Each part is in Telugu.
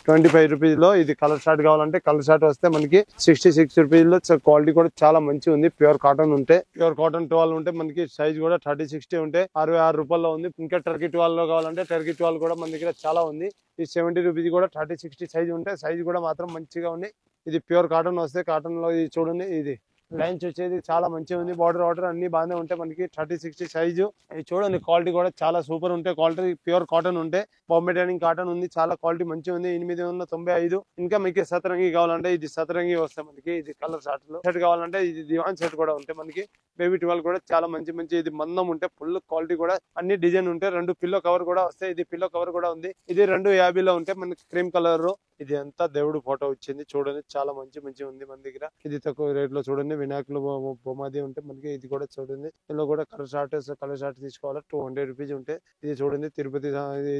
25 రూపీస్ లో ఇది కలర్ షార్ట్ కావాలంటే కలర్ షార్ట్ వస్తే మనకి 66 రూపీస్ లో క్వాలిటీ కూడా చాలా మంచి ఉంది. ప్యూర్ కాటన్ ఉంటే ప్యూర్ కాటన్ 12 ఉంటే మనకి సైజ్ కూడా 30-60 ఉంటే 66 రూపాయల్లో ఉంది. ఇంకా టర్కీ 12 లో కావాలంటే టర్కీ 12 కూడా మన దగ్గర చాలా ఉంది. ఈ 70 రూపీస్ కూడా 30-60 సైజ్ ఉంటే సైజ్ కూడా మాత్రం మంచిగా ఉంది. ఇది ప్యూర్ కాటన్ వస్తే కాటన్ లో ఇది చూడండి, ఇది లైన్స్ వచ్చేది చాలా మంచిగా ఉంది. బార్డర్ అన్ని బాగానే ఉంటాయి మనకి 30-60 సైజు. ఇది చూడండి క్వాలిటీ కూడా చాలా సూపర్ ఉంటాయి. క్వాలిటీ ప్యూర్ కాటన్ ఉంటే బాంబే డైనింగ్ కాటన్ ఉంది, చాలా క్వాలిటీ మంచిగా ఉంది. 895. ఇంకా మీకు సతరంగి కావాలంటే ఇది సతరంగి వస్తాయి మనకి. ఇది కలర్ షర్ట్ కావాలంటే ఇది దివాన్ షర్ట్ కూడా ఉంటాయి మనకి. బేబీ 12 కూడా చాలా మంచి ఇది మందం ఉంటే ఫుల్ క్వాలిటీ కూడా అన్ని డిజైన్ ఉంటాయి. 2 పిల్లో కవర్ కూడా వస్తాయి. ఇది పిల్లో కవర్ కూడా ఉంది. ఇది 250లో ఉంటే మనకి క్రీమ్ కలర్. ఇది అంతా దేవుడు ఫోటో వచ్చింది చూడండి, చాలా మంచి ఉంది మన దగ్గర. ఇది తక్కువ రేట్ లో చూడండి, వినాయకులు బొమ్మది ఉంటే మనకి. ఇది కూడా చూడండి, ఇందులో కూడా కలర్ షార్ట్ తీసుకోవాలి 200 రూపీస్ ఉంటే. ఇది చూడండి తిరుపతి,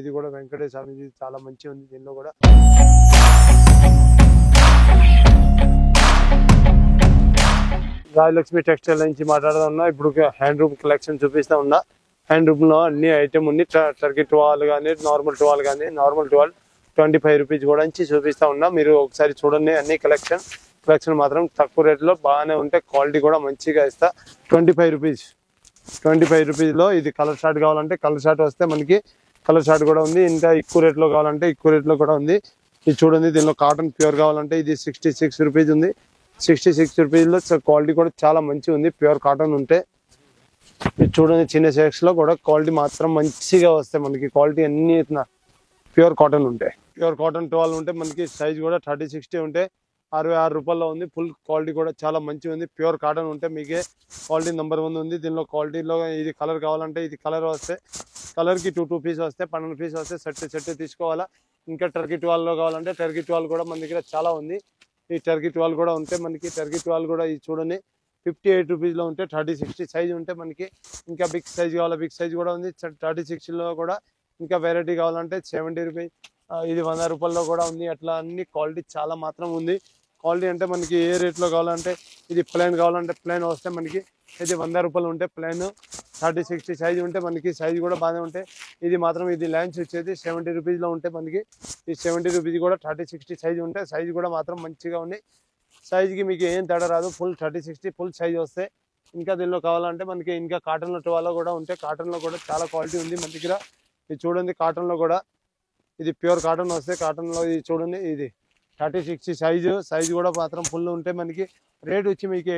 ఇది కూడా వెంకటేశ్వర స్వామి, చాలా మంచిగా ఉంది. దీనిలో కూడా రాజలక్ష్మి టెక్స్టైల్ నుంచి మాట్లాడుతున్నా. ఇప్పుడు హ్యాండ్ రూమ్ కలెక్షన్ చూపిస్తా ఉన్నా. హ్యాండ్ రూమ్ లో అన్ని ఐటమ్ ఉంది. టర్కీ 12 కానీ నార్మల్ 12 కానీ. నార్మల్ 12 25 రూపీస్ కూడా చూపిస్తా ఉన్నా. మీరు ఒకసారి చూడండి. అన్ని కలెక్షన్ మాత్రం తక్కువ రేట్ లో బాగానే ఉంటాయి. క్వాలిటీ కూడా మంచిగా ఇస్తా. 25 రూపీస్ లో ఇది కలర్ షార్ట్ కావాలంటే కలర్ షార్ట్ వస్తే మనకి కలర్ షార్ట్ కూడా ఉంది. ఇంకా ఎక్కువ రేట్ లో కావాలంటే ఎక్కువ రేట్ లో కూడా ఉంది. ఇది చూడండి, దీనిలో కాటన్ ప్యూర్ కావాలంటే ఇది 66 రూపీస్ ఉంది. 66 రూపీస్ లో క్వాలిటీ కూడా చాలా మంచిగా ఉంది. ప్యూర్ కాటన్ ఉంటే ఇది చూడండి, చిన్న సైజ్ లో కూడా క్వాలిటీ మాత్రం మంచిగా వస్తాయి మనకి. క్వాలిటీ అన్ని ప్యూర్ కాటన్ ఉంటాయి. ప్యూర్ కాటన్ 12 ఉంటే మనకి సైజ్ కూడా 30-60 ఉంటే 66 రూపాయల్లో ఉంది. ఫుల్ క్వాలిటీ కూడా చాలా మంచిగా ఉంది. ప్యూర్ కాటన్ ఉంటే మీకే క్వాలిటీ నెంబర్ 1 ఉంది. దీనిలో క్వాలిటీలో ఇది కలర్ కావాలంటే ఇది కలర్ వస్తే కలర్ కి 2 పీస్ వస్తే 12 పీస్ వస్తే సెట్ తీసుకోవాలా. ఇంకా టర్కీ 12 లో కావాలంటే టర్కీ 12 కూడా మన దగ్గర చాలా ఉంది. ఈ టర్కీ 12 కూడా ఉంటే మనకి టర్కీ 12 కూడా ఇది చూడండి 58 రూపీస్ లో ఉంటే 30-60 సైజ్ ఉంటే మనకి. ఇంకా బిగ్ సైజ్ కావాలా, బిగ్ సైజ్ కూడా ఉంది. 36 లో కూడా ఇంకా వెరైటీ కావాలంటే 70 రూపీస్, ఇది 100 రూపాయల్లో కూడా ఉంది. అట్లా అన్ని క్వాలిటీ చాలా మాత్రం ఉంది. క్వాలిటీ అంటే మనకి ఏ రేట్లో కావాలంటే ఇది ప్లెయిన్ కావాలంటే ప్లెయిన్ వస్తే మనకి ఇది 100 రూపాయలు ఉంటే ప్లెయిన్. 30-60 సైజ్ ఉంటే మనకి సైజ్ కూడా బాగానే ఉంటాయి. ఇది మాత్రం ఇది లైన్స్ వచ్చేది 70 రూపీస్ లో ఉంటే మనకి. ఈ 70 రూపీస్ కూడా 30-60 సైజ్ ఉంటే సైజ్ కూడా మాత్రం మంచిగా ఉంది. సైజ్కి మీకు ఏం తేడా రాదు. ఫుల్ 30-60 ఫుల్ సైజ్ వస్తే. ఇంకా దీనిలో కావాలంటే మనకి ఇంకా కాటన్లో 12 కూడా ఉంటే కాటన్లో కూడా చాలా క్వాలిటీ ఉంది మన దగ్గర. ఇది చూడండి కాటన్లో కూడా ఇది ప్యూర్ కాటన్ వస్తే కాటన్లో ఇది చూడండి, ఇది 30-60 సైజు కూడా మాత్రం ఫుల్ ఉంటే మనకి. రేట్ వచ్చి మీకు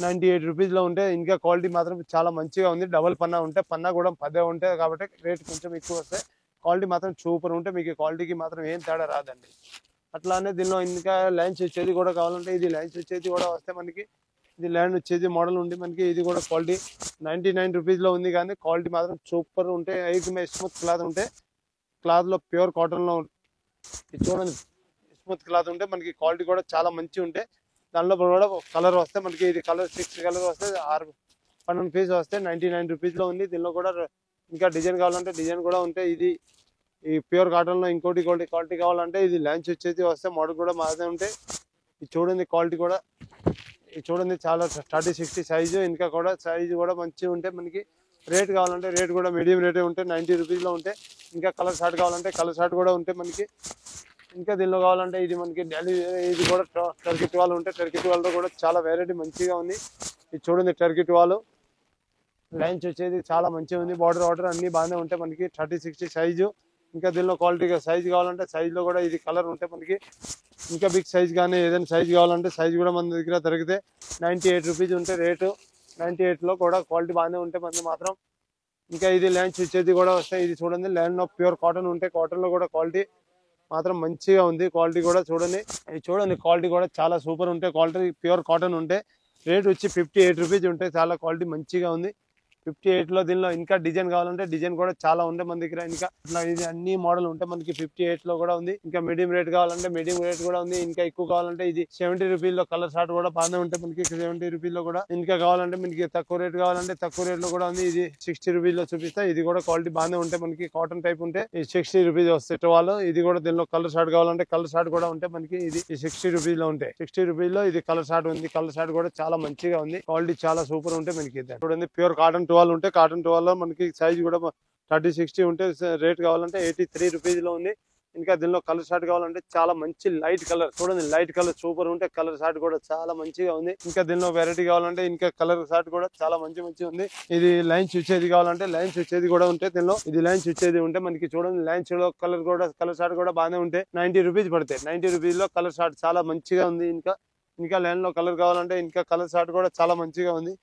98 రూపీస్లో ఉంటే. ఇంకా క్వాలిటీ మాత్రం చాలా మంచిగా ఉంది. డబల్ పన్నా ఉంటే పన్నా కూడా 10 ఉంటాయి కాబట్టి రేట్ కొంచెం ఎక్కువ వస్తాయి. క్వాలిటీ మాత్రం సూపర్ ఉంటే మీకు క్వాలిటీకి మాత్రం ఏం తేడా రాదండి. అట్లానే దీనిలో ఇంకా లైన్స్ వచ్చేది కూడా కావాలంటే ఇది లైన్స్ వచ్చేది కూడా వస్తే మనకి. ఇది లైన్ వచ్చేది మోడల్ ఉంది మనకి. ఇది కూడా క్వాలిటీ 99 రూపీస్లో ఉంది కానీ క్వాలిటీ మాత్రం సూపర్ ఉంటే. ఐదు స్మూత్ క్లాత్ ఉంటే క్లాత్లో ప్యూర్ కాటన్లో ఇది చూడండి స్మూత్ క్లాత్ ఉంటే మనకి. క్వాలిటీ కూడా చాలా మంచి ఉంటే. దానిలో కూడా కలర్ వస్తే మనకి ఇది కలర్ 6 కలర్ వస్తే 12 పీస్ వస్తే 99 రూపీస్లో ఉంది. దీనిలో కూడా ఇంకా డిజైన్ కావాలంటే డిజైన్ కూడా ఉంటే. ఇది ఈ ప్యూర్ కాటన్లో ఇంకోటి క్వాలిటీ కావాలంటే ఇది లైన్స్ వచ్చేసి వస్తే మోడల్ కూడా మాదే ఉంటాయి. ఇది చూడండి క్వాలిటీ కూడా ఇది చూడండి చాలా 30-60 సైజు. ఇంకా కూడా సైజు కూడా మంచిగా ఉంటే మనకి. రేట్ కావాలంటే రేట్ కూడా మీడియం రేటే ఉంటే 90 రూపీస్లో ఉంటే. ఇంకా కలర్ షార్ట్ కావాలంటే కలర్ షార్ట్ కూడా ఉంటే మనకి. ఇంకా దీనిలో కావాలంటే ఇది మనకి ఢిల్లీ ఇది కూడా టర్కీ 12 ఉంటే టర్కీ 12లో కూడా చాలా వెరైటీ మంచిగా ఉంది. ఇది చూడండి టర్కీ 12 లైన్స్ వచ్చేది చాలా మంచిగా ఉంది. బార్డర్ అన్ని బాగానే ఉంటాయి మనకి. 30-60 సైజు. ఇంకా దీనిలో క్వాలిటీ సైజ్ కావాలంటే సైజులో కూడా ఇది కలర్ ఉంటే మనకి. ఇంకా బిగ్ సైజ్ కానీ ఏదైనా సైజ్ కావాలంటే సైజ్ కూడా మన దగ్గర దొరికితే 98 రూపీస్ ఉంటే రేటు. 98లో కూడా క్వాలిటీ బాగానే ఉంటే మనది మాత్రం. ఇంకా ఇది లైన్స్ వచ్చేది కూడా వస్తాయి. ఇది చూడండి లైన్లో ప్యూర్ కాటన్ ఉంటే కాటన్లో కూడా క్వాలిటీ మాత్రం మంచిగా ఉంది. క్వాలిటీ కూడా చూడండి, ఇది చూడండి క్వాలిటీ కూడా చాలా సూపర్ ఉంటే. క్వాలిటీ ప్యూర్ కాటన్ ఉంటే రేట్ వచ్చి 58 రూపీస్ ఉంటే చాలా క్వాలిటీ మంచిగా ఉంది. 58లో దీనిలో ఇంకా డిజైన్ కావాలంటే డిజైన్ కూడా చాలా ఉంది మన దగ్గర. ఇంకా ఇది అన్ని మోడల్ ఉంటే మనకి 58లో కూడా ఉంది. ఇంకా మీడియం రేట్ కావాలంటే మీడియం రేట్ కూడా ఉంది. ఇంకా ఎక్కువ కావాలంటే ఇది 70 రూపీస్లో కలర్ షార్ట్ కూడా బాగానే ఉంటాయి మనకి. 70 రూపీస్లో కూడా. ఇంకా కావాలంటే మనకి తక్కువ రేట్ కావాలంటే తక్కువ రేట్ లో కూడా ఉంది. ఇది 60 రూపీస్లో చూపిస్తా. ఇది కూడా క్వాలిటీ బాగానే ఉంటాయి మనకి. కాటన్ టైప్ ఉంటే ఇది 60 రూపీస్ వస్తాయి వాళ్ళు. ఇది కూడా దీనిలో కలర్ షార్ట్ కావాలంటే కలర్ షార్ట్ కూడా ఉంటే మనకి. ఇది 60 రూపీస్లో ఉంటాయి. 60 రూపీస్లో ఇది కలర్ షార్ట్ ఉంది. కలర్ షార్ట్ కూడా చాలా మంచిగా ఉంది. క్వాలిటీ చాలా సూపర్ ఉంటే మనకి. చూడండి ప్యూర్ కాటన్ 12 ఉంటే కాటన్ 12లో మనకి సైజ్ కూడా 30-60 ఉంటే రేట్ కావాలంటే 83 రూపీస్లో ఉంది. ఇంకా దీనిలో కలర్ షార్ట్ కావాలంటే చాలా మంచి లైట్ కలర్ చూడండి, లైట్ కలర్ సూపర్ ఉంటే కలర్ షార్ట్ కూడా చాలా మంచిగా ఉంది. ఇంకా దీనిలో వెరైటీ కావాలంటే ఇంకా కలర్ షార్ట్ కూడా చాలా మంచి ఉంది. ఇది లైన్స్ వచ్చేది కావాలంటే లైన్స్ వచ్చేది కూడా ఉంటే దీనిలో ఇది లైన్స్ వచ్చేది ఉంటే మనకి చూడండి, లైన్స్ లో కలర్ షార్ట్ కూడా బాగానే ఉంటే 90 రూపీస్ పడతాయి. 90 రూపీస్ లో కలర్ షార్ట్ చాలా మంచిగా ఉంది. ఇంకా లైన్ లో కలర్ కావాలంటే ఇంకా కలర్ షార్ట్ కూడా చాలా మంచిగా ఉంది.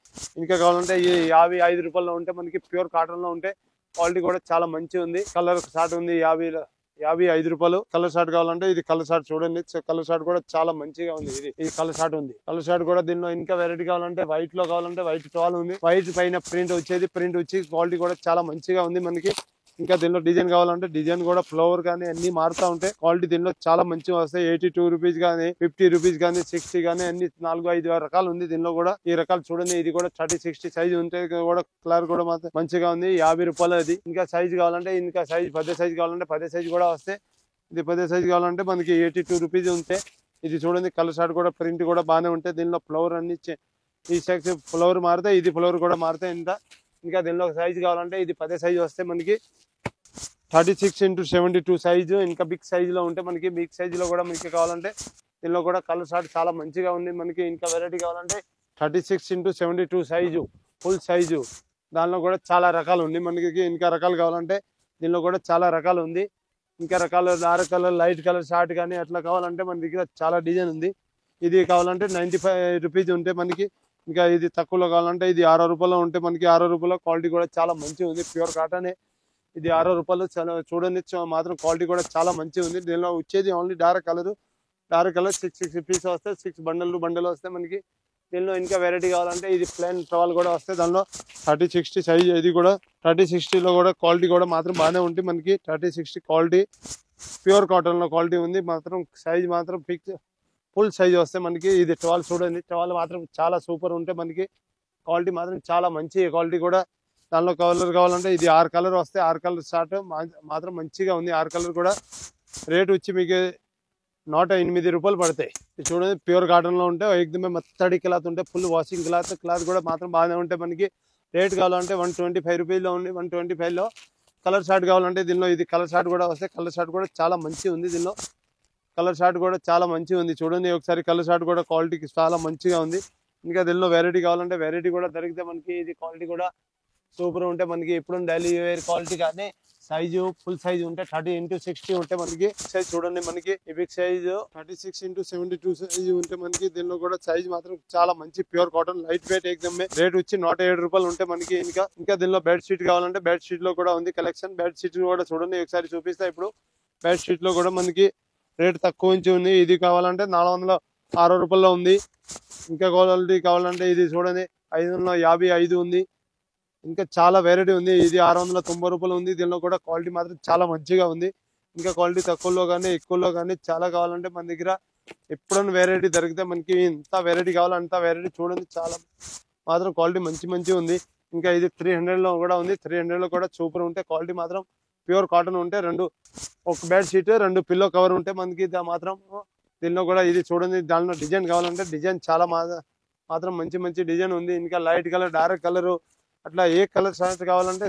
ఇంకా కావాలంటే ఈ 55 రూపాయల్లో ఉంటే మనకి ప్యూర్ కాటన్ లో ఉంటే క్వాలిటీ కూడా చాలా మంచిగా ఉంది. కలర్ షార్ట్ ఉంది 55 రూపాయలు. కలర్ షార్ట్ కావాలంటే ఇది కలర్ షార్ట్ చూడండి, కలర్ షార్ట్ కూడా చాలా మంచిగా ఉంది. ఇది కలర్ షార్ట్ ఉంది. కలర్ షార్ట్ కూడా దీనిలో ఇంకా వెరైటీ కావాలంటే వైట్ లో కావాలంటే వైట్ టవల్ ఉంది. వైట్ పైన ప్రింట్ వచ్చేది, ప్రింట్ వచ్చి క్వాలిటీ కూడా చాలా మంచిగా ఉంది మనకి. ఇంకా దీనిలో డిజైన్ కావాలంటే డిజైన్ కూడా ఫ్లవర్ కానీ అన్ని మారుతా ఉంటాయి. క్వాలిటీ దీనిలో చాలా మంచిగా వస్తాయి. 82 రూపీస్ కానీ 50 రూపీస్ కానీ 60 కానీ అన్ని 4-5 రకాలు ఉంది. దీనిలో కూడా ఈ రకాలు చూడండి, ఇది కూడా 30-60 సైజ్ ఉంటే కూడా కలర్ కూడా మాత్రం మంచిగా ఉంది. 50 రూపాయలు అది. ఇంకా సైజ్ కావాలంటే ఇంకా సైజ్ పెద్ద సైజ్ కావాలంటే పెద్ద సైజ్ కూడా వస్తాయి. ఇది పెద్ద సైజ్ కావాలంటే మనకి 82 రూపీస్ ఉంటే ఇది చూడండి, కలర్ షార్ట్ కూడా ప్రింట్ కూడా బాగానే ఉంటాయి. దీనిలో ఫ్లవర్ అన్ని ఈ సెక్స్ ఫ్లవర్ మారుతాయి, ఇది ఫ్లవర్ కూడా మారుతాయి. ఇంకా దీనిలో సైజ్ కావాలంటే ఇది పెద్ద సైజ్ వస్తే మనకి 36x72 సైజు. ఇంకా బిగ్ సైజ్ లో ఉంటే మనకి బిగ్ సైజ్ లో కూడా మనకి కావాలంటే దీనిలో కూడా కలర్ షార్ట్ చాలా మంచిగా ఉంది మనకి. ఇంకా వెరైటీ కావాలంటే 36x72 సైజు ఫుల్ సైజు, దానిలో కూడా చాలా రకాలు ఉంది మనకి. ఇంకా రకాలు కావాలంటే దీనిలో కూడా చాలా రకాలు ఉంది. ఇంకా రకాలు dark colour light colour short కానీ అట్లా కావాలంటే మన దగ్గర చాలా డిజైన్ ఉంది. ఇది కావాలంటే 95 రూపీస్ ఉంటే మనకి. ఇంకా ఇది తక్కువలో కావాలంటే ఇది 60 రూపాయలు ఉంటే మనకి 60 రూపాయల క్వాలిటీ కూడా చాలా మంచిగా ఉంది. ప్యూర్ కాటనే ఇది 60 రూపాయలు. చాలా చూడండి మాత్రం క్వాలిటీ కూడా చాలా మంచిగా ఉంది. దీనిలో వచ్చేది ఓన్లీ డార్క్ కలర్ 6 పీస్ వస్తే 6 బండలు వస్తే మనకి. దీనిలో ఇంకా వెరైటీ కావాలంటే ఇది ప్లెయిన్ టవల్ కూడా వస్తాయి. దానిలో 30-60 సైజ్, ఇది కూడా 30-60లో కూడా క్వాలిటీ కూడా మాత్రం బాగానే ఉంటుంది మనకి. 30-60 క్వాలిటీ ప్యూర్ కాటన్ లో క్వాలిటీ ఉంది మాత్రం. సైజ్ మాత్రం ఫిక్స్ ఫుల్ సైజ్ వస్తే మనకి. ఇది టవల్ చూడండి, టవల్ మాత్రం చాలా సూపర్ ఉంటే మనకి. క్వాలిటీ మాత్రం చాలా మంచి క్వాలిటీ కూడా. దానిలో కలర్ కావాలంటే ఇది 6 కలర్ వస్తే 6 కలర్ షార్ట్ మాత్రం మంచిగా ఉంది. 6 కలర్ కూడా రేట్ వచ్చి మీకు 108 రూపాయలు పడతాయి. చూడండి ప్యూర్ కాటన్ లో ఉంటే ఎక్దమే మెత్తడి క్లాత్ ఉంటే ఫుల్ వాషింగ్ క్లాత్ కూడా మాత్రం బాగానే ఉంటాయి మనకి. రేట్ కావాలంటే 125 రూపీస్లో ఉంది. 125లో కలర్ షార్ట్ కావాలంటే దీనిలో ఇది కలర్ షార్ట్ కూడా వస్తే కలర్ షార్ట్ కూడా చాలా మంచిగా ఉంది. దీనిలో కలర్ షార్ట్ కూడా చాలా మంచిగా ఉంది. చూడండి ఒకసారి కలర్ షార్ట్ కూడా క్వాలిటీకి చాలా మంచిగా ఉంది. ఇంకా దీనిలో వెరైటీ కావాలంటే వెరైటీ కూడా దొరికితే మనకి. ఇది క్వాలిటీ కూడా సూపర్ ఉంటే మనకి. ఎప్పుడు డైలీ వేర్ క్వాలిటీ కానీ సైజు ఫుల్ సైజ్ ఉంటే 30x60 ఉంటే మనకి. సైజ్ చూడండి మనకి బిగ్ సైజు 36x72 సైజ్ ఉంటే మనకి. దీనిలో కూడా సైజ్ మాత్రం చాలా మంచి ప్యూర్ కాటన్ లైట్ వెయిట్ ఎగ్దమ్. రేట్ వచ్చి 107 రూపాయలు ఉంటే మనకి. ఇంకా దీనిలో బెడ్ షీట్ కావాలంటే బెడ్ షీట్ లో కూడా ఉంది కలెక్షన్. బెడ్ షీట్ కూడా చూడండి ఒకసారి చూపిస్తా. ఇప్పుడు బెడ్ షీట్ లో కూడా మనకి రేట్ తక్కువ నుంచి ఉంది. ఇది కావాలంటే 460 రూపాయల్లో ఉంది. ఇంకా క్వాలిటీ కావాలంటే ఇది చూడండి 555 ఉంది. ఇంకా చాలా వెరైటీ ఉంది. ఇది 690 రూపాయలు ఉంది. దీనిలో కూడా క్వాలిటీ మాత్రం చాలా మంచిగా ఉంది. ఇంకా క్వాలిటీ తక్కువలో కానీ ఎక్కువలో కానీ చాలా కావాలంటే మన దగ్గర ఎప్పుడైనా వెరైటీ దొరికితే మనకి. ఎంత వెరైటీ కావాలో అంత వెరైటీ చూడండి. చాలా మాత్రం క్వాలిటీ మంచి ఉంది. ఇంకా ఇది 300లో కూడా ఉంది. 300లో కూడా సూపర్ ఉంటే క్వాలిటీ మాత్రం ప్యూర్ కాటన్ ఉంటే ఒక బెడ్ షీట్ 2 పిల్లో కవర్ ఉంటే మనకి మాత్రం. దీనిలో కూడా ఇది చూడండి, దానిలో డిజైన్ కావాలంటే డిజైన్ చాలా మాత్రం మంచి డిజైన్ ఉంది. ఇంకా లైట్ కలర్ డార్క్ కలర్ అట్లా ఏ కలర్ షార్ట్ కావాలంటే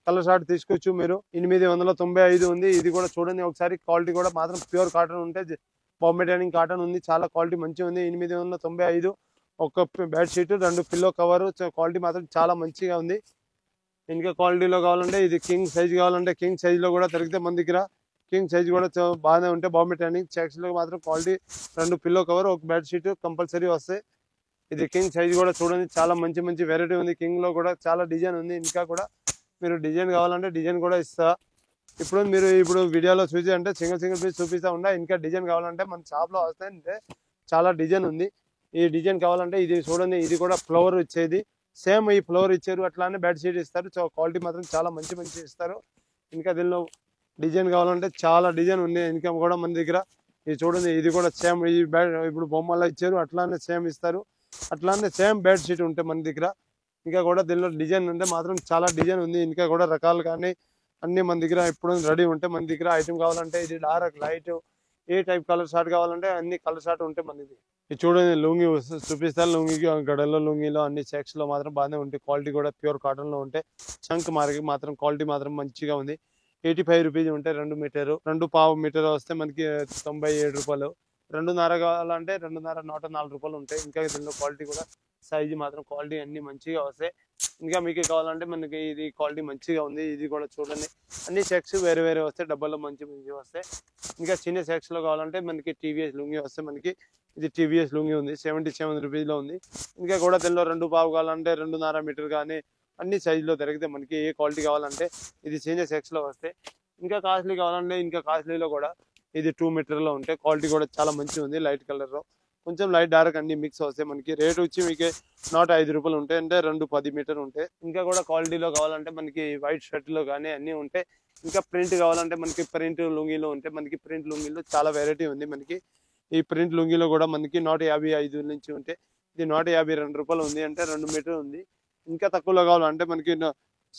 కలర్ షార్ట్ తీసుకోవచ్చు మీరు. 895 ఉంది. ఇది కూడా చూడండి ఒకసారి క్వాలిటీ కూడా మాత్రం ప్యూర్ కాటన్ ఉంటే బాంబే డైనింగ్ కాటన్ ఉంది. చాలా క్వాలిటీ మంచిగా ఉంది. 895 ఒక bed sheet 2 pillow cover quality మాత్రం చాలా మంచిగా ఉంది. ఇంకా క్వాలిటీలో కావాలంటే ఇది కింగ్ సైజ్ కావాలంటే కింగ్ సైజ్ లో కూడా దొరికితే మన దగ్గర. కింగ్ సైజ్ కూడా బాగానే ఉంటే బాంబే డైనింగ్ చెక్స్ లో మాత్రం క్వాలిటీ 2 పిల్లో కవర్ ఒక బెడ్ షీట్ కంపల్సరీ వస్తాయి. ఇది కింగ్ సైజ్ కూడా చూడండి చాలా మంచి వెరైటీ ఉంది. కింగ్ లో కూడా చాలా డిజైన్ ఉంది. ఇంకా కూడా మీరు డిజైన్ కావాలంటే డిజైన్ కూడా ఇస్తా. ఇప్పుడు వీడియోలో చూసి అంటే సింగిల్ పీస్ చూపిస్తా ఉండా. ఇంకా డిజైన్ కావాలంటే మన షాప్ లో వస్తాయంటే చాలా డిజైన్ ఉంది. ఈ డిజైన్ కావాలంటే ఇది చూడండి, ఇది కూడా ఫ్లవర్ ఇచ్చేది సేమ్ ఈ ఫ్లవర్ ఇచ్చారు. అట్లానే బెడ్ షీట్ ఇస్తారు. క్వాలిటీ మాత్రం చాలా మంచి ఇస్తారు. ఇంకా దీనిలో డిజైన్ కావాలంటే చాలా డిజైన్ ఉంది. ఇంకా కూడా మన దగ్గర ఇది చూడండి, ఇది కూడా సేమ్ ఈ బెడ్ ఇప్పుడు బొమ్మలా ఇచ్చారు అట్లానే సేమ్ ఇస్తారు. అట్లానే సేమ్ బెడ్ షీట్ ఉంటాయి మన దగ్గర. ఇంకా కూడా దీనిలో డిజైన్ అంటే మాత్రం చాలా డిజైన్ ఉంది. ఇంకా కూడా రకాలు కానీ అన్ని మన దగ్గర ఎప్పుడు రెడీ ఉంటాయి. మన దగ్గర ఐటమ్ కావాలంటే ఇది డార్క్ లైట్ ఏ టైప్ కలర్ షార్ట్ కావాలంటే అన్ని కలర్ షార్ట్ ఉంటాయి మన దగ్గర. ఇది చూడండి లుంగి చూపిస్తాను. లుంగికి గడలో లుంగిలో అన్ని చెక్స్ లో మాత్రం బాగానే ఉంటాయి. క్వాలిటీ కూడా ప్యూర్ కాటన్ లో ఉంటాయి. చంక్ మార్కి మాత్రం క్వాలిటీ మాత్రం మంచిగా ఉంది. రూ. 85 ఉంటాయి 2 మీటర్. 2.5 మీటర్ వస్తే మనకి రూ. 97. 2.5 కావాలంటే 2.5 రూ. 104 ఉంటాయి. ఇంకా దీనిలో క్వాలిటీ కూడా సైజు మాత్రం క్వాలిటీ అన్ని మంచిగా వస్తాయి. ఇంకా మీకు కావాలంటే మనకి ఇది క్వాలిటీ మంచిగా ఉంది. ఇది కూడా చూడండి అన్ని చెక్స్ వేరే వేరే వస్తాయి. డబ్బాలో మంచి మంచి వస్తాయి. ఇంకా చిన్న సెక్స్ లో కావాలంటే మనకి టీవీఎస్ లుంగి వస్తే మనకి ఇది టీవీఎస్ లుంగి ఉంది 77 రూపీస్లో ఉంది. ఇంకా కూడా దీనిలో 2.5 కావాలంటే 2.5 మీటర్ కానీ అన్ని సైజులో దొరికితే మనకి ఏ క్వాలిటీ కావాలంటే ఇది సీనియర్ సెక్స్లో వస్తాయి. ఇంకా కాస్ట్లీ కావాలంటే ఇంకా కాస్ట్లీలో కూడా ఇది 2 మీటర్లో ఉంటాయి. క్వాలిటీ కూడా చాలా మంచిగా ఉంది. లైట్ కలర్లో కొంచెం లైట్ డార్క్ అన్ని మిక్స్ వస్తాయి. మనకి రేట్ వచ్చి మీకు రూ. 105 ఉంటాయి అంటే 2 మీటర్ ఉంటాయి. ఇంకా కూడా క్వాలిటీలో కావాలంటే మనకి వైట్ షర్ట్లో కానీ అన్నీ ఉంటాయి. ఇంకా ప్రింట్ కావాలంటే మనకి ప్రింట్ లుంగిలో ఉంటాయి. మనకి ప్రింట్ లుంగిలో చాలా వెరైటీ ఉంది. మనకి ఈ ప్రింట్ లుంగిలో కూడా మనకి 155 నుంచి ఉంటే ఇది రూ. 152 ఉంది అంటే 2 మీటర్ ఉంది. ఇంకా తక్కువలో కావాలంటే మనకి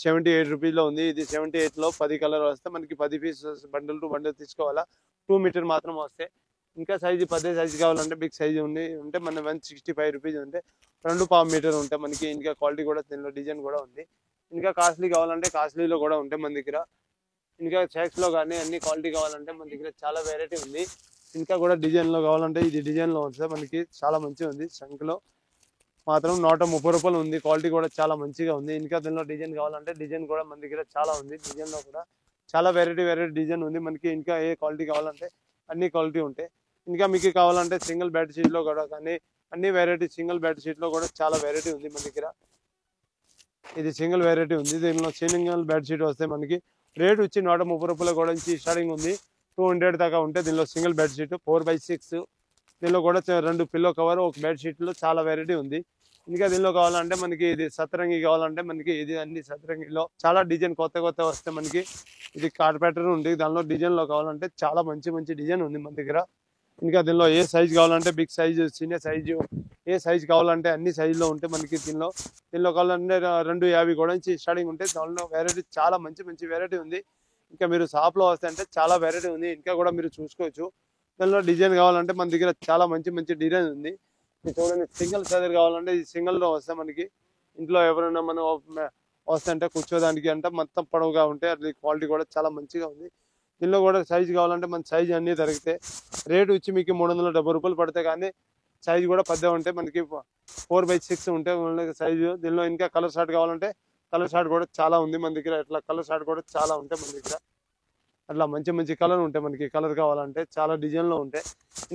78 రూపీస్లో ఉంది. ఇది 78లో 10 కలర్ వస్తే మనకి 10 పీసెస్ బండిల్ టు బండిల్ తీసుకోవాలా. 2 మీటర్ మాత్రం వస్తాయి. ఇంకా సైజు పెద్ద సైజు కావాలంటే బిగ్ సైజు ఉంది ఉంటే మన 165 రూపీస్ ఉంటే 2.5 మీటర్ ఉంటాయి మనకి. ఇంకా క్వాలిటీ కూడా దీనిలో డిజైన్ కూడా ఉంది. ఇంకా కాస్ట్లీ కావాలంటే కాస్ట్లీలో కూడా ఉంటాయి మన దగ్గర. ఇంకా చెక్స్లో కానీ అన్ని క్వాలిటీ కావాలంటే మన దగ్గర చాలా వెరైటీ ఉంది. ఇంకా కూడా డిజైన్లో కావాలంటే ఇది డిజైన్లో వస్తే మనకి చాలా మంచిగా ఉంది. శంఖలో మాత్రం రూ. 130 ఉంది. క్వాలిటీ కూడా చాలా మంచిగా ఉంది. ఇంకా దీనిలో డిజైన్ కావాలంటే డిజైన్ కూడా మన దగ్గర చాలా ఉంది. డిజైన్లో కూడా చాలా వెరైటీ డిజైన్ ఉంది మనకి. ఇంకా ఏ క్వాలిటీ కావాలంటే అన్ని క్వాలిటీ ఉంటాయి. ఇంకా మీకు కావాలంటే సింగిల్ బెడ్ షీట్లో కూడా కానీ అన్ని వెరైటీ సింగిల్ బెడ్ షీట్లో కూడా చాలా వెరైటీ ఉంది మన దగ్గర. ఇది సింగిల్ వెరైటీ ఉంది. దీనిలో సింగిల్ బెడ్ షీట్ వస్తే మనకి రేట్ వచ్చి రూ. 130 కూడా నుంచి స్టార్టింగ్ ఉంది. 200 దాకా ఉంటే దీనిలో సింగిల్ బెడ్ షీట్ 4x6. దీనిలో కూడా 2 పిల్లో కవర్ ఒక బెడ్ షీట్లో చాలా వెరైటీ ఉంది. ఇంకా దీనిలో కావాలంటే మనకి ఇది సతరంగి కావాలంటే మనకి ఇది అన్ని సతరంగిలో చాలా డిజైన్ కొత్త వస్తే మనకి ఇది కార్పెటర్ ఉంది. దానిలో డిజైన్లో కావాలంటే చాలా మంచి డిజైన్ ఉంది మన దగ్గర. ఇంకా దీనిలో ఏ సైజు కావాలంటే బిగ్ సైజు చిన్న సైజు ఏ సైజు కావాలంటే అన్ని సైజులో ఉంటే మనకి దీనిలో కావాలంటే 250 కూడా నుంచి స్టార్టింగ్ ఉంటే దానిలో వెరైటీ చాలా మంచి వెరైటీ ఉంది. ఇంకా మీరు షాప్లో వస్తే అంటే చాలా వెరైటీ ఉంది. ఇంకా కూడా మీరు చూసుకోవచ్చు. దానిలో డిజైన్ కావాలంటే మన దగ్గర చాలా మంచి డిజైన్ ఉంది. చూడండి సింగిల్ సైజర్ కావాలంటే ఈ సింగిల్లో వస్తే మనకి ఇంట్లో ఎవరైనా మనం వస్తే అంటే కూర్చోదానికి అంటే మొత్తం పొడవుగా ఉంటే అది క్వాలిటీ కూడా చాలా మంచిగా ఉంది. దీనిలో కూడా సైజు కావాలంటే మన సైజు అన్నీ దొరికితే రేటు వచ్చి మీకు రూ. 370 పడితే కానీ సైజు కూడా పెద్దగా ఉంటే మనకి 4x6 ఉంటే సైజు. దీనిలో ఇంకా కలర్ షార్ట్ కావాలంటే కలర్ షార్ట్ కూడా చాలా ఉంది మన దగ్గర. ఇట్లా కలర్ షార్ట్ కూడా చాలా ఉంటాయి మన దగ్గర. అట్లా మంచి కలర్ ఉంటాయి మనకి. కలర్ కావాలంటే చాలా డిజైన్లో ఉంటాయి.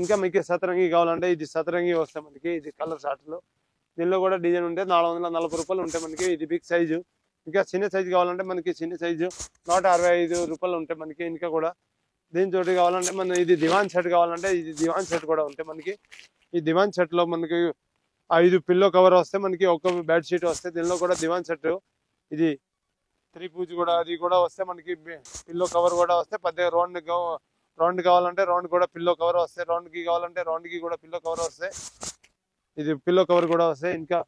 ఇంకా మీకు సతరంగి కావాలంటే ఇది సతరంగి వస్తాయి మనకి. ఇది కలర్ షార్ట్లో దీనిలో కూడా డిజైన్ ఉంటే రూ. 440 ఉంటాయి మనకి. ఇది బిగ్ సైజు. ఇంకా చిన్న సైజు కావాలంటే మనకి చిన్న సైజు రూ. 165 ఉంటాయి మనకి. ఇంకా కూడా దీంతో కావాలంటే మన ఇది దివాన్ సెట్ కావాలంటే ఇది దివాన్ సెట్ కూడా ఉంటాయి మనకి. ఈ దివాన్ సెట్లో మనకి 5 పిల్లో కవర్ వస్తే మనకి ఒక బెడ్ షీట్ వస్తే దీనిలో కూడా దివాన్ సెట్ ఇది 3 పూజ కూడా అది కూడా వస్తే మనకి పిల్లో కవర్ కూడా వస్తే పెద్ద రౌండ్ కావాలంటే రౌండ్ కూడా పిల్లో కవర్ వస్తాయి. రౌండ్కి కావాలంటే రౌండ్కి కూడా పిల్లో కవర్ వస్తాయి. ఇది పిల్లో కవర్ కూడా వస్తాయి. ఇంకా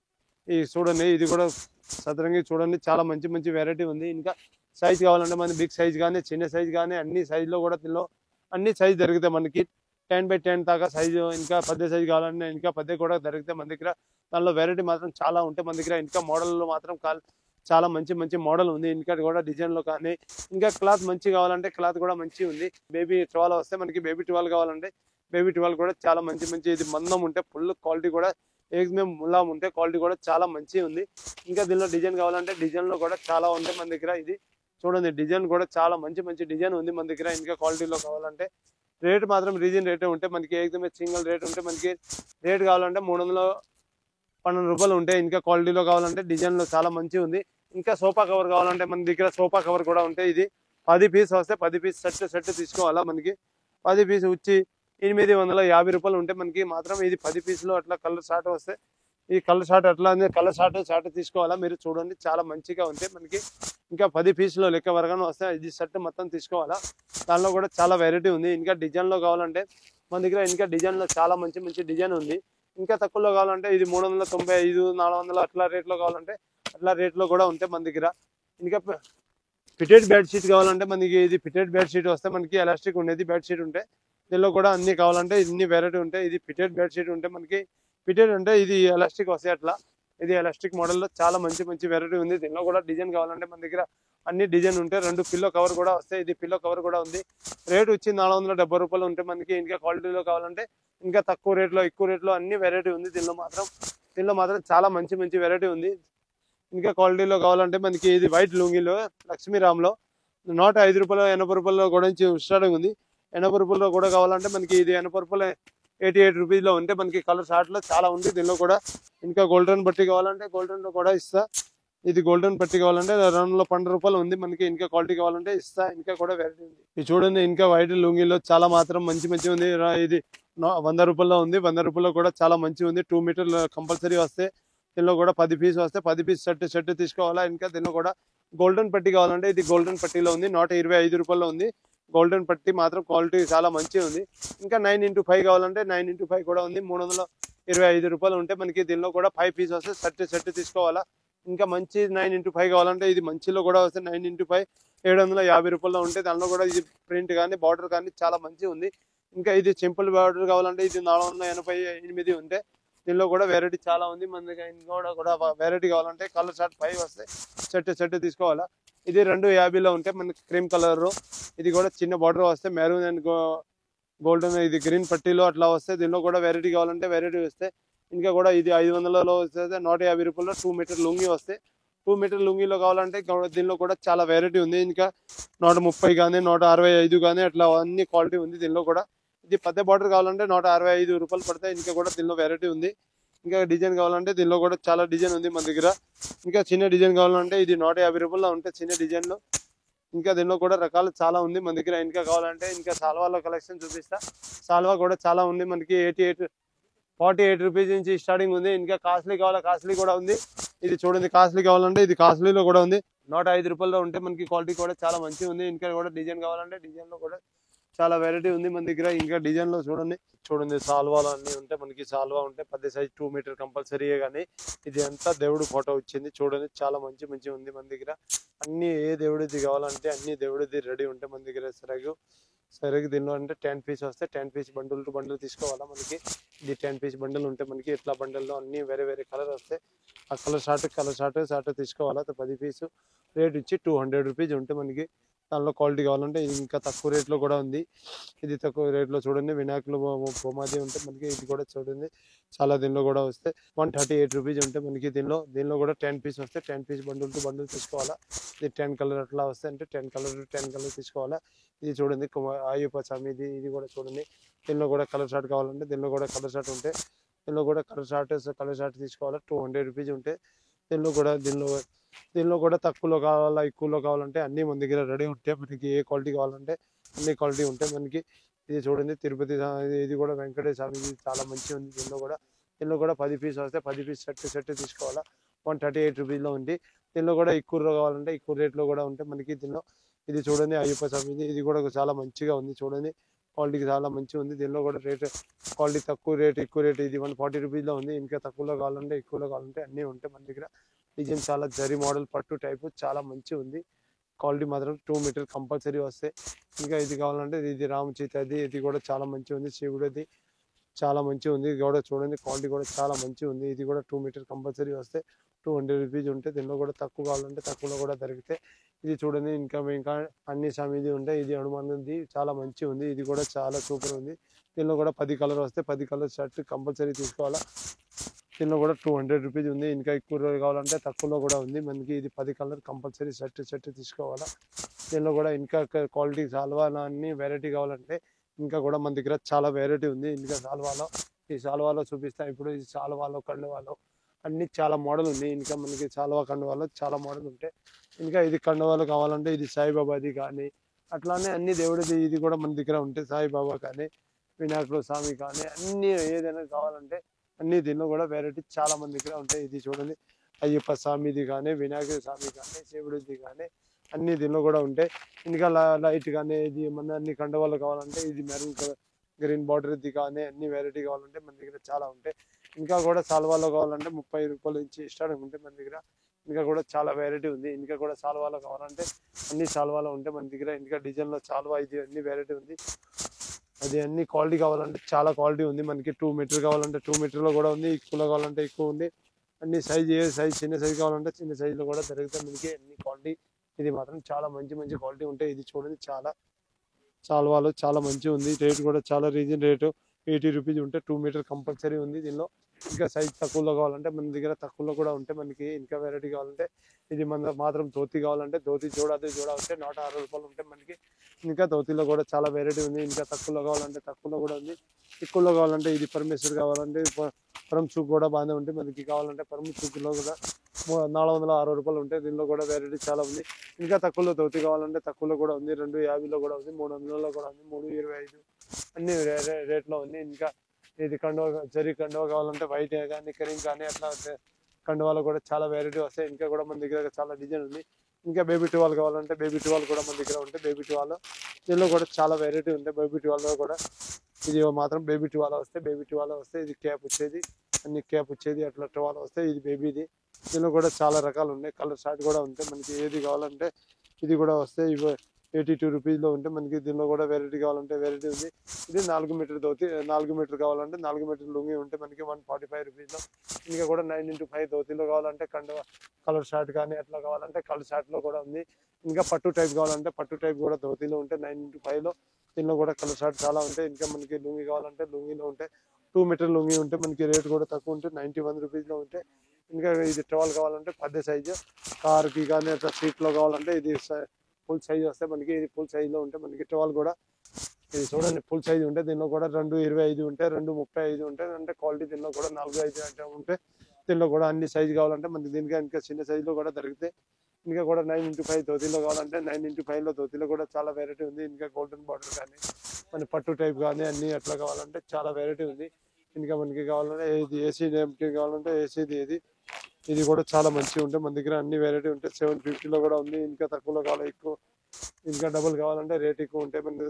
ఈ చూడండి ఇది కూడా సదరంగి చూడండి చాలా మంచి వెరైటీ ఉంది. ఇంకా సైజ్ కావాలంటే మనకి బిగ్ సైజ్ కానీ చిన్న సైజ్ కానీ అన్ని సైజులో కూడా దీనిలో అన్ని సైజ్ దొరుకుతాయి మనకి. 10x10 దాకా సైజు. ఇంకా పెద్ద సైజు కావాలంటే ఇంకా పెద్ద కూడా దొరుకుతాయి మన దగ్గర. దానిలో వెరైటీ మాత్రం చాలా ఉంటాయి మన దగ్గర. ఇంకా మోడల్లో మాత్రం చాలా మంచి మోడల్ ఉంది. ఇంకా కూడా డిజైన్లో కానీ ఇంకా క్లాత్ మంచి కావాలంటే క్లాత్ కూడా మంచి ఉంది. బేబీ 12 వస్తే మనకి బేబీ 12 కావాలంటే బేబీ 12 కూడా చాలా మంచి ఇది మందం ఉంటే ఫుల్ క్వాలిటీ కూడా ఏకమే ములాం ఉంటే క్వాలిటీ కూడా చాలా మంచి ఉంది. ఇంకా దీనిలో డిజైన్ కావాలంటే డిజైన్లో కూడా చాలా ఉంటాయి మన దగ్గర. ఇది చూడండి డిజైన్ కూడా చాలా మంచి డిజైన్ ఉంది మన దగ్గర. ఇంకా క్వాలిటీలో కావాలంటే రేట్ మాత్రం రీజన్ రేటే ఉంటే మనకి ఏకమే సింగిల్ రేట్ ఉంటే మనకి రేట్ కావాలంటే రూ. 312 ఉంటాయి. ఇంకా క్వాలిటీలో కావాలంటే డిజైన్లో చాలా మంచి ఉంది. ఇంకా సోఫా కవర్ కావాలంటే మన దగ్గర సోఫా కవర్ కూడా ఉంటాయి. ఇది 10 పీస్ వస్తే 10 పీస్ సెట్ తీసుకోవాలా మనకి. 10 పీస్ వచ్చి రూ. 850 ఉంటే మనకి మాత్రం ఇది 10 పీసులో అట్లా కలర్ షార్ట్ వస్తే ఈ కలర్ షార్ట్ అట్లా కలర్ షార్ట్ తీసుకోవాలా. మీరు చూడండి చాలా మంచిగా ఉంటాయి మనకి. ఇంకా 10 పీసులో లెక్క వరగానే వస్తే ఇది సెట్ మొత్తం తీసుకోవాలా. దానిలో కూడా చాలా వెరైటీ ఉంది. ఇంకా డిజైన్లో కావాలంటే మన దగ్గర ఇంకా డిజైన్లో చాలా మంచి డిజైన్ ఉంది. ఇంకా తక్కువలో కావాలంటే ఇది 395 400 అట్లా రేట్లో కావాలంటే అట్లా రేట్లో కూడా ఉంటాయి మన దగ్గర. ఇంకా ఫిటెడ్ బెడ్ షీట్ కావాలంటే మనకి ఇది ఫిటెడ్ బెడ్ షీట్ వస్తే మనకి ఎలాస్టిక్ ఉండేది బెడ్ షీట్ ఉంటాయి. దీనిలో కూడా అన్ని కావాలంటే ఇన్ని వెరైటీ ఉంటాయి. ఇది ఫిటెడ్ బెడ్ షీట్ ఉంటే మనకి ఫిటెడ్ అంటే ఇది ఎలాస్టిక్ వస్తాయి. అట్లా ఇది ఎలాస్టిక్ మోడల్ లో చాలా మంచి మంచి వెరైటీ ఉంది. దీనిలో కూడా డిజైన్ కావాలంటే మన దగ్గర అన్ని డిజైన్ ఉంటాయి. 2 పిల్లో కవర్ కూడా వస్తాయి. ఇది పిల్లో కవర్ కూడా ఉంది. రేట్ వచ్చి 470 రూపాయలు ఉంటాయి మనకి. ఇంకా క్వాలిటీలో కావాలంటే ఇంకా తక్కువ రేట్లో ఎక్కువ రేట్లో అన్ని వెరైటీ ఉంది. దీనిలో మాత్రం చాలా మంచి మంచి వెరైటీ ఉంది. ఇంకా క్వాలిటీలో కావాలంటే మనకి ఇది వైట్ లుంగిలో లక్ష్మీరామ్లో 105 రూపాయలు 80 రూపాయల్లో కూడా స్టార్టింగ్ ఉంది. 80 రూపాయల్లో కూడా కావాలంటే మనకి ఇది 80 రూపాయలు 88 రూపీస్లో ఉంటే మనకి కలర్ షార్ట్లో చాలా ఉంది. దీనిలో కూడా ఇంకా గోల్డెన్ బట్టి కావాలంటే గోల్డెన్లో కూడా ఇస్తా. ఇది గోల్డెన్ పట్టి కావాలంటే 12 రూపాయలు ఉంది మనకి. ఇంకా క్వాలిటీ కావాలంటే ఇస్తా. ఇంకా కూడా వెరైటీ ఉంది. ఇది చూడండి ఇంకా వైట్ లుంగిలో చాలా మాత్రం మంచి మంచి ఉంది. ఇది 100 రూపాయల్లో ఉంది. 100 రూపాయల్లో కూడా చాలా మంచి ఉంది. 2 మీటర్లు కంపల్సరీ వస్తే దీనిలో కూడా 10 పీస్ వస్తే 10 పీస్ షర్ట్ తీసుకోవాలా. ఇంకా దీనిలో కూడా గోల్డెన్ పట్టి కావాలంటే ఇది గోల్డెన్ పట్టీలో ఉంది. 125 రూపాయల్లో ఉంది. గోల్డెన్ పట్టి మాత్రం క్వాలిటీ చాలా మంచిగా ఉంది. ఇంకా 9x5 కావాలంటే 9x5 కూడా ఉంది. 325 రూపాయలు ఉంటే మనకి దీనిలో కూడా 5 పీస్ వస్తే షర్ట్ తీసుకోవాలా. ఇంకా మంచి 9x5 కావాలంటే ఇది మంచిలో కూడా వస్తే 9x5 750 రూపాయల్లో ఉంటే దానిలో కూడా ఇది ప్రింట్ కానీ బార్డర్ కానీ చాలా మంచిగా ఉంది. ఇంకా ఇది సింపుల్ బార్డర్ కావాలంటే ఇది 488 ఉంటే దీనిలో కూడా వెరైటీ చాలా ఉంది మనకి. కూడా వెరైటీ కావాలంటే కలర్ షార్ట్ 5 వస్తే షర్ట్ తీసుకోవాలా. ఇది 250లో ఉంటే మనకి క్రీమ్ కలర్. ఇది కూడా చిన్న బార్డర్ వస్తే మెరూన్ అండ్ గోల్డెన్ ఇది గ్రీన్ పట్టీలో అట్లా వస్తే దీనిలో కూడా వెరైటీ కావాలంటే వెరైటీ వస్తే. ఇంకా కూడా ఇది 500లో వస్తే 150 రూపాయల్లో 2 మీటర్ లుంగి వస్తే 2 మీటర్ లుంగిలో కావాలంటే దీనిలో కూడా చాలా వెరైటీ ఉంది. ఇంకా 130 కానీ 165 కానీ అట్లా అన్ని క్వాలిటీ ఉంది దీనిలో కూడా. ఇది పెద్ద బార్డర్ కావాలంటే 165 రూపాయలు పడతాయి. ఇంకా కూడా దీనిలో వెరైటీ ఉంది. ఇంకా డిజైన్ కావాలంటే దీనిలో కూడా చాలా డిజైన్ ఉంది మన దగ్గర. ఇంకా చిన్న డిజైన్ కావాలంటే ఇది 150 రూపాయల్లో ఉంటే చిన్న డిజైన్లో. ఇంకా దీనిలో కూడా రకాలు చాలా ఉంది మన దగ్గర. ఇంకా కావాలంటే ఇంకా సాల్వాలో కలెక్షన్ చూపిస్తా. సాల్వా కూడా చాలా ఉంది మనకి. 48 రూపీస్ నుంచి స్టార్టింగ్ ఉంది. ఇంకా కాస్ట్లీ కావాలా కాస్ట్లీ కూడా ఉంది. ఇది చూడండి కాస్ట్లీ కావాలంటే ఇది కాస్ట్లీలో కూడా ఉంది. 105 రూపాయల్లో ఉంటే మనకి క్వాలిటీ కూడా చాలా మంచిగా ఉంది. ఇంకా కూడా డిజైన్ కావాలంటే డిజైన్లో కూడా చాలా వెరైటీ ఉంది మన దగ్గర. ఇంకా డిజైన్లో చూడండి సాల్వాలో అన్ని ఉంటే మనకి. సాల్వా ఉంటే 10 సైజ్ 2 మీటర్ కంపల్సరీయే. కానీ ఇది అంతా దేవుడు ఫోటో వచ్చింది చూడండి. చాలా మంచి ఉంది మన దగ్గర. అన్ని ఏ దేవుడిది కావాలంటే అన్ని దేవుడిది రెడీ ఉంటే మన దగ్గర. సరిగ్గా దీనిలో అంటే 10 పీస్ వస్తే 10 పీస్ బండిల్ టు బండిల్ తీసుకోవాలా మనకి. ఇది 10 పీస్ బండిల్ ఉంటే మనకి ఇట్లా బండిల్లో అన్ని వేరే కలర్ వస్తే ఆ కలర్ షార్ట్ తీసుకోవాలా. 10 పీసు రేట్ ఇచ్చి 200 రూపీస్ ఉంటే మనకి. దానిలో క్వాలిటీ కావాలంటే ఇంకా తక్కువ రేట్లో కూడా ఉంది. ఇది తక్కువ రేట్లో చూడండి వినాయకులు బొమ్మది ఉంటే మనకి. ఇది కూడా చూడండి చాలా దీనిలో కూడా వస్తే 138 రూపీస్ ఉంటే మనకి. దీనిలో కూడా 10 పీస్ వస్తే 10 పీస్ బండిల్ టు బండిల్ తీసుకోవాలా. ఇది 10 కలర్ అట్లా వస్తే అంటే 10 కలర్ తీసుకోవాలా. ఇది చూడండి అయ్యప్ప స్వామి ఇది కూడా చూడండి. దీనిలో కూడా కలర్ షార్ట్ కావాలంటే దీనిలో కూడా కలర్ షార్ట్ ఉంటే దీనిలో కూడా కలర్ షార్ట్ తీసుకోవాలా. 200 రూపీస్ ఉంటే దీనిలో కూడా తక్కువలో కావాలా ఎక్కువలో కావాలంటే అన్ని మన దగ్గర రెడీ ఉంటాయి మనకి. ఏ క్వాలిటీ కావాలంటే అన్ని క్వాలిటీ ఉంటాయి మనకి. ఇది చూడండి తిరుపతి ఇది కూడా వెంకటేశ్వర స్వామి. ఇది చాలా మంచిగా ఉంది. దీనిలో కూడా 10 పీస్ వస్తే 10 పీస్ షర్ట్ తీసుకోవాలా. 138 రూపీస్లో ఉంది. దీనిలో కూడా ఎక్కువ కావాలంటే ఎక్కువ రేట్లో కూడా ఉంటాయి మనకి. ఇది చూడండి అయ్యప్ప స్వామి. ఇది కూడా చాలా మంచిగా ఉంది చూడండి. క్వాలిటీ చాలా మంచిగా ఉంది. దీనిలో కూడా క్వాలిటీ తక్కువ రేట్ ఎక్కువ రేట్. ఇది 140 రూపీస్లో ఉంది. ఇంకా తక్కువలో కావాలంటే ఎక్కువలో కావాలంటే అన్నీ ఉంటాయి మన దగ్గర. డిజైన్ చాలా జరీ మోడల్ పట్టు టైపు చాలా మంచిగా ఉంది. క్వాలిటీ మాత్రం 2 మీటర్ కంపల్సరీ వస్తాయి. ఇంకా ఇది కావాలంటే ఇది రామచీతది. ఇది కూడా చాలా మంచిగా ఉంది. శివుడిది చాలా మంచిగా ఉంది. ఇది కూడా చూడండి క్వాలిటీ కూడా చాలా మంచిగా ఉంది. ఇది కూడా 2 మీటర్ కంపల్సరీ వస్తే 200 రూపీస్ ఉంటే. దీనిలో కూడా తక్కువ కావాలంటే తక్కువలో కూడా దొరికితే. ఇది చూడండి ఇంకా అన్ని సమిది ఉంటాయి. ఇది హనుమాన్ది చాలా మంచిగా ఉంది. ఇది కూడా చాలా సూపర్ ఉంది. దీనిలో కూడా 10 కలర్ వస్తే 10 కలర్ షర్ట్ కంపల్సరీ తీసుకోవాలా. దీనిలో కూడా 200 రూపీస్ ఉంది. ఇంకా ఎక్కువ కావాలంటే తక్కువలో కూడా ఉంది మనకి. ఇది 10 కలర్ కంపల్సరీ షర్ట్ తీసుకోవాలా. దీనిలో కూడా ఇంకా క్వాలిటీ సాల్వా అన్ని వెరైటీ కావాలంటే ఇంకా కూడా మన దగ్గర చాలా వెరైటీ ఉంది. ఇంకా సాల్వాలో చూపిస్తా ఇప్పుడు. ఇది సాల్వాలో కండువాలో అన్ని చాలా మోడల్ ఉంది. ఇంకా మనకి సాల్వా కండువాలో చాలా మోడల్ ఉంటాయి. ఇంకా ఇది కండువాలో కావాలంటే ఇది సాయిబాబాది కానీ అట్లానే అన్ని దేవుడిది ఇది కూడా మన దగ్గర ఉంటాయి. సాయిబాబా కానీ వినాయకుడు స్వామి కానీ అన్ని ఏదైనా కావాలంటే అన్ని దీనిలో కూడా వెరైటీ చాలా మంది దగ్గర ఉంటాయి. ఇది చూడండి అయ్యప్ప స్వామిది కానీ వినాయకుడి స్వామి కానీ శివుడిది కానీ అన్ని దీనిలో కూడా ఉంటాయి. ఇంకా లైట్ కానీ ఇది మన అన్ని కండవాళ్ళు కావాలంటే ఇది మెరూన్ గ్రీన్ బార్డర్ ఇది కానీ అన్ని వెరైటీ కావాలంటే మన దగ్గర చాలా ఉంటాయి. ఇంకా కూడా సాల్వాలో కావాలంటే 30 రూపాయల నుంచి స్టార్టింగ్ ఉంటాయి మన దగ్గర. ఇంకా కూడా చాలా వెరైటీ ఉంది. ఇంకా కూడా సాల్వాలో కావాలంటే అన్ని సాల్వాలో ఉంటాయి మన దగ్గర. ఇంకా డిజైన్లో సాల్వా ఇది అన్ని వెరైటీ ఉంది. అది అన్ని క్వాలిటీ కావాలంటే చాలా క్వాలిటీ ఉంది మనకి. 2 మీటర్ కావాలంటే 2 మీటర్లో కూడా ఉంది. ఎక్కువలో కావాలంటే ఎక్కువ ఉంది. అన్ని సైజ్ ఏ సైజ్ చిన్న సైజ్ కావాలంటే చిన్న సైజులో కూడా దొరుకుతాయి మనకి అన్ని క్వాలిటీ. ఇది మాత్రం చాలా మంచి క్వాలిటీ ఉంటాయి. ఇది చూడండి చాలా చాలా మంచిగా ఉంది. రేట్ కూడా చాలా రీజన్ రేటు 80 రూపీస్ ఉంటే 2 మీటర్ కంపల్సరీ ఉంది దీనిలో. ఇంకా సైజ్ తక్కువలో కావాలంటే మన దగ్గర తక్కువలో కూడా ఉంటాయి మనకి. ఇంకా వెరైటీ కావాలంటే ఇది మన మాత్రం ధోతి కావాలంటే ధోతి జోడా ఉంటే 160 రూపాయలు ఉంటాయి మనకి. ఇంకా ధోతిలో కూడా చాలా వెరైటీ ఉంది. ఇంకా తక్కువలో కావాలంటే తక్కువలో కూడా ఉంది. ఎక్కువలో కావాలంటే ఇది పరమేశ్వర్ కావాలంటే పరమ చూక్ కూడా బాగానే ఉంటుంది మనకి. కావాలంటే పరమ చూకులో కూడా 460 రూపాయలు ఉంటాయి. దీనిలో కూడా వెరైటీ చాలా ఉంది. ఇంకా తక్కువలో ధోతి కావాలంటే తక్కువలో కూడా ఉంది. 250లో కూడా ఉంది, 300లో కూడా ఉంది, 325 అన్ని రేట్లో ఉంది. ఇంకా ఇది కండువా కావాలంటే వైట్ కానీ కరీం కానీ అట్లా కండువాలో కూడా చాలా వెరైటీ వస్తాయి. ఇంకా కూడా మన దగ్గర చాలా డిజైన్ ఉంది. ఇంకా బేబీ టువాల్ కావాలంటే బేబీ టువాల్ కూడా మన దగ్గర ఉంటాయి. బేబీ టువాల్ దీనిలో కూడా చాలా వెరైటీ ఉంటాయి. బేబీ టువాల్లో కూడా ఇది మాత్రం బేబీ టువాల్ వస్తే ఇది క్యాప్ వచ్చేది, అన్ని క్యాప్ వచ్చేది అట్లా టువాల్ వస్తాయి. ఇది బేబీది. దీనిలో కూడా చాలా రకాలు ఉన్నాయి. కలర్ షార్ట్ కూడా ఉంటాయి మనకి. ఏది కావాలంటే ఇది కూడా వస్తాయి. 82 రూపీస్లో ఉంటే మనకి. దీనిలో కూడా వెరైటీ కావాలంటే వెరైటీ ఉంది. ఇది 4 మీటర్ ధోతి, 4 మీటర్ కావాలంటే 4 మీటర్ లుంగి ఉంటే మనకి 145 రూపీస్లో. ఇంకా కూడా 9x5 ధోతిలో కావాలంటే కలర్ షార్ట్ కానీ అట్లా కావాలంటే కలర్ షార్ట్లో కూడా ఉంది. ఇంకా పట్టు టైప్ కావాలంటే పట్టు టైప్ కూడా ధోతిలో ఉంటే 9x5లో. దీనిలో కూడా కలర్ షార్ట్ చాలా ఉంటాయి. ఇంకా మనకి లుంగి కావాలంటే లుంగిలో ఉంటే 2 మీటర్ లుంగి ఉంటే మనకి రేట్ కూడా తక్కువ ఉంటే 91 రూపీస్లో ఉంటే. ఇంకా ఇది టవల్ కావాలంటే పెద్ద సైజు కార్కి కానీ అట్లా సీట్లో కావాలంటే ఇది ఫుల్ సైజ్ వస్తే మనకి. ఇది ఫుల్ సైజ్లో ఉంటే మనకి టవల్ కూడా ఇది చూడండి ఫుల్ సైజ్ ఉంటే దీనిలో కూడా 225 ఉంటాయి, 235 ఉంటాయి. అంటే క్వాలిటీ దీనిలో కూడా 45 అంటే ఉంటే. దీనిలో కూడా అన్ని సైజు కావాలంటే మనకి. దీనికి ఇంకా చిన్న సైజులో కూడా దొరుకుతాయి. ఇంకా కూడా 9x5 ధోతిలో కావాలంటే 9x5లో ధోతిలో కూడా చాలా వెరైటీ ఉంది. ఇంకా గోల్డెన్ బార్డర్ కానీ మన పట్టు టైప్ కానీ అన్ని అట్లా కావాలంటే చాలా వెరైటీ ఉంది. ఇంకా మనకి కావాలంటే ఇది ఏసీ నేమ్కి కావాలంటే ఏసీది ఇది కూడా చాలా మంచిగా ఉంటాయి మన దగ్గర. అన్ని వెరైటీ ఉంటాయి. 750లో కూడా ఉంది. ఇంకా తక్కువలో కావాలి ఎక్కువ ఇంకా డబుల్ కావాలంటే రేట్ ఎక్కువ ఉంటాయి మన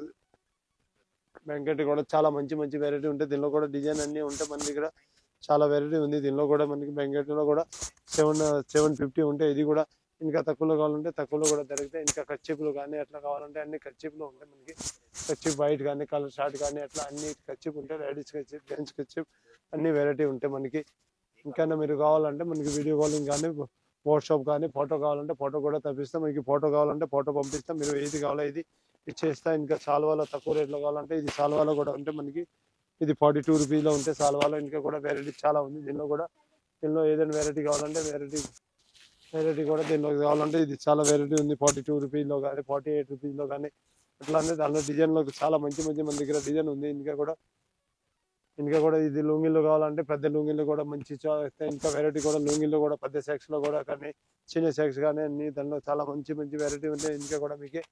బ్యాంకెట్ కూడా చాలా మంచి వెరైటీ ఉంటాయి. దీనిలో కూడా డిజైన్ అన్నీ ఉంటాయి మన దగ్గర. చాలా వెరైటీ ఉంది. దీనిలో కూడా మనకి బ్యాంకెట్లో కూడా 750 ఉంటాయి. ఇది కూడా ఇంకా తక్కువలో కావాలంటే తక్కువలో కూడా దొరుకుతాయి. ఇంకా కచ్చిపులు కానీ అట్లా కావాలంటే అన్ని కచ్చిపులు ఉంటాయి మనకి. కచ్చిప్ వైట్ కానీ కలర్ షార్ట్ కానీ అట్లా అన్ని కచ్చిప్ ఉంటాయి. లేడీస్ కచ్చిప్, జెంట్స్ కచ్చిప్ అన్ని వెరైటీ ఉంటాయి మనకి. ఇంకా మీరు కావాలంటే మనకి వీడియో కాలింగ్ కానీ వాట్సాప్ కానీ ఫోటో కావాలంటే ఫోటో కూడా తప్పిస్తాం. మీకు ఫోటో కావాలంటే ఫోటో పంపిస్తాం. మీరు ఏది కావాలో ఇది ఇచ్చేస్తా. ఇంకా సాల్వాలో తక్కువ రేట్లో కావాలంటే ఇది సాల్వాలో కూడా ఉంటే మనకి. ఇది 42 రూపీస్లో ఉంటే సాల్వాలో. ఇంకా కూడా వెరైటీ చాలా ఉంది. దీనిలో ఏదైనా వెరైటీ కావాలంటే వెరైటీ కూడా దీనిలో కావాలంటే ఇది చాలా వెరైటీ ఉంది. 42 రూపీస్లో కానీ 48 రూపీస్లో కానీ అట్లా అంటే దానిలో డిజైన్లో చాలా మంచి మన దగ్గర డిజైన్ ఉంది. ఇంకా కూడా ఇది లుంగిలో కావాలంటే పెద్ద లుంగిలో కూడా మంచి ఇంకా వెరైటీ కూడా లుంగిలో కూడా పెద్ద సెక్స్లో కూడా కానీ చిన్న సెక్స్ కానీ అన్ని దానిలో చాలా మంచి వెరైటీ ఉంటాయి. ఇంకా కూడా మీకు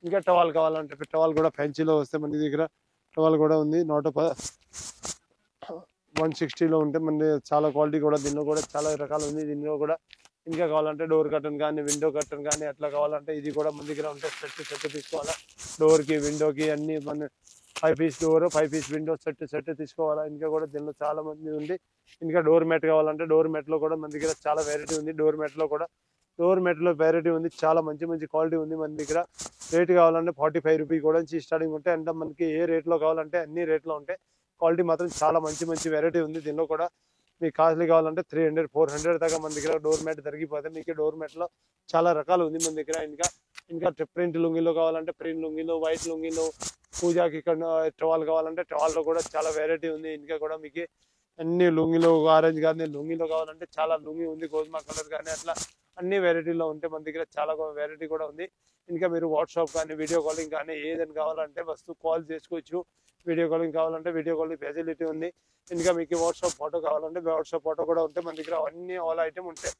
ఇంకా టవాల్ కావాలంటే టవాల్ కూడా ఫ్యాన్సీలో వస్తే మన దగ్గర టవాల్ కూడా ఉంది. 160లో ఉంటే మన చాలా క్వాలిటీ కూడా దీనిలో కూడా చాలా రకాలు ఉంది. దీనిలో కూడా ఇంకా కావాలంటే డోర్ కర్టన్ కానీ విండో కర్టన్ కానీ అట్లా కావాలంటే ఇది కూడా మన దగ్గర ఉంటే సెట్ తీసుకోవాలా. డోర్కి విండోకి అన్ని మన 5 piece door 5 piece window set తీసుకోవాలా. ఇంకా కూడా దీనిలో చాలా మంది ఉంది. ఇంకా డోర్ మ్యాట్ కావాలంటే డోర్ మ్యాట్లో కూడా మన దగ్గర చాలా వెరైటీ ఉంది. డోర్ మ్యాట్లో వెరైటీ ఉంది. చాలా మంచి క్వాలిటీ ఉంది మన దగ్గర. రేట్ కావాలంటే 45 రూపీ కూడా స్టార్టింగ్ ఉంటాయి. అంటే మనకి ఏ రేట్లో కావాలంటే అన్ని రేట్లో ఉంటాయి. క్వాలిటీ మాత్రం చాలా మంచి వెరైటీ ఉంది. దీనిలో కూడా మీకు కాస్ట్లీ కావాలంటే 300-400 దాకా మన దగ్గర డోర్ మ్యాట్ దొరికిపోతే. మీకు డోర్ మ్యాట్లో చాలా రకాలు ఉంది మన దగ్గర. ఇంకా ప్రింట్ లుంగిలో కావాలంటే ప్రింట్ లుంగిలో, వైట్ లుంగిలో, పూజాకి టవాల్ కావాలంటే టవాల్లో కూడా చాలా వెరైటీ ఉంది. ఇంకా కూడా మీకు అన్ని లుంగిలో ఆరెంజ్ కానీ లుంగిలో కావాలంటే చాలా లుంగి ఉంది. గోధుమ కలర్ కానీ అట్లా అన్ని వెరైటీలో ఉంటే మన దగ్గర చాలా వెరైటీ కూడా ఉంది. ఇంకా మీరు వాట్సాప్ కానీ వీడియో కాలింగ్ కానీ ఏదైనా కావాలంటే కాల్ చేసుకోవచ్చు. వీడియో కాలింగ్ కావాలంటే వీడియో కాలింగ్ ఫెసిలిటీ ఉంది. ఇంకా మీకు వాట్సాప్ ఫోటో కావాలంటే వాట్సాప్ ఫోటో కూడా ఉంటే మన దగ్గర అన్ని ఆల్ ఐటమ్ ఉంటాయి.